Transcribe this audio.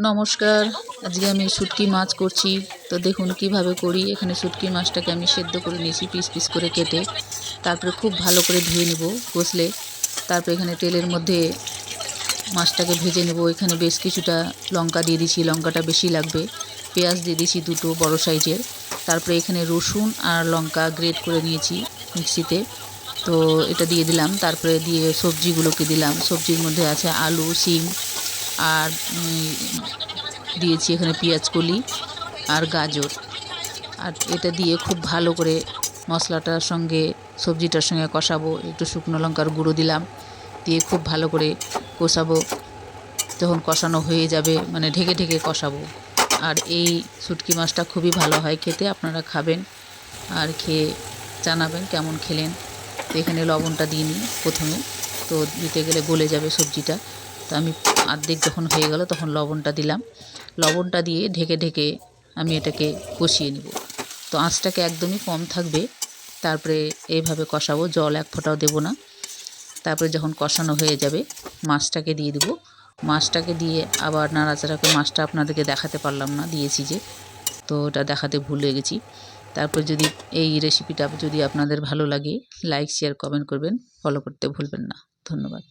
নমস্কার। আজকে আমি শুটকি মাছ করছি। তো দেখুন কিভাবে করি। এখানে শুটকি মাছটাকে আমি সেদ্ধ করে নিয়েছি পিস পিস করে কেটে। তারপরে খুব ভালো করে ধুয়ে নেব কষলে। তারপরে এখানে তেলের মধ্যে মাছটাকে ভেজে নেব। এখানে বেশ কিছুটা লঙ্কা দিয়ে দিচ্ছি, লঙ্কাটা বেশি লাগবে। পেঁয়াজ দিয়ে দিচ্ছি দুটো বড় সাইজের। তারপরে এখানে রসুন আর লঙ্কা গ্রেট করে নিয়েছি মিক্সিতে। তো এটা দিয়ে দিলাম। তারপরে দিয়ে সবজিগুলোকে দিলাম। সবজির মধ্যে আছে আলু, শিম আর দিয়েছি এখানে পেঁয়াজ কলি আর গাজর। আর এটা দিয়ে খুব ভালো করে মশলাটার সঙ্গে সবজিটার সঙ্গে কষাবো। একটু শুকনো লঙ্কার গুঁড়ো দিলাম, দিয়ে খুব ভালো করে কষাবো। যখন কষানো হয়ে যাবে মানে ঢেকে ঢেকে কষাবো। আর এই শুটকি মাছটা খুবই ভালো হয় খেতে, আপনারা খাবেন আর খেয়ে জানাবেন কেমন খেলেন। তো এখানে লবণটা দিইনি প্রথমে, তো দিতে গেলে গলে যাবে সবজিটা। তো আমি অর্ধেক যখন হয়ে গেল তখন লবণটা দিলাম। লবণটা দিয়ে ঢেকে ঢেকে আমি এটাকে কষিয়ে নেব। তো আঁচটাকে একদমই কম থাকবে। তারপরে এইভাবে কষাবো, জল এক ফোঁটাও দেবো না। তারপরে যখন কষানো হয়ে যাবে মাছটাকে দিয়ে দেবো। মাছটাকে দিয়ে আবার নাড়াচাড়া করে, মাছটা আপনাদেরকে দেখাতে পারলাম না, দিয়েছি যে, তো ওটা দেখাতে ভুলে গেছি। তারপর যদি এই রেসিপিটা যদি আপনাদের ভালো লাগে, লাইক শেয়ার কমেন্ট করবেন, ফলো করতে ভুলবেন না। ধন্যবাদ।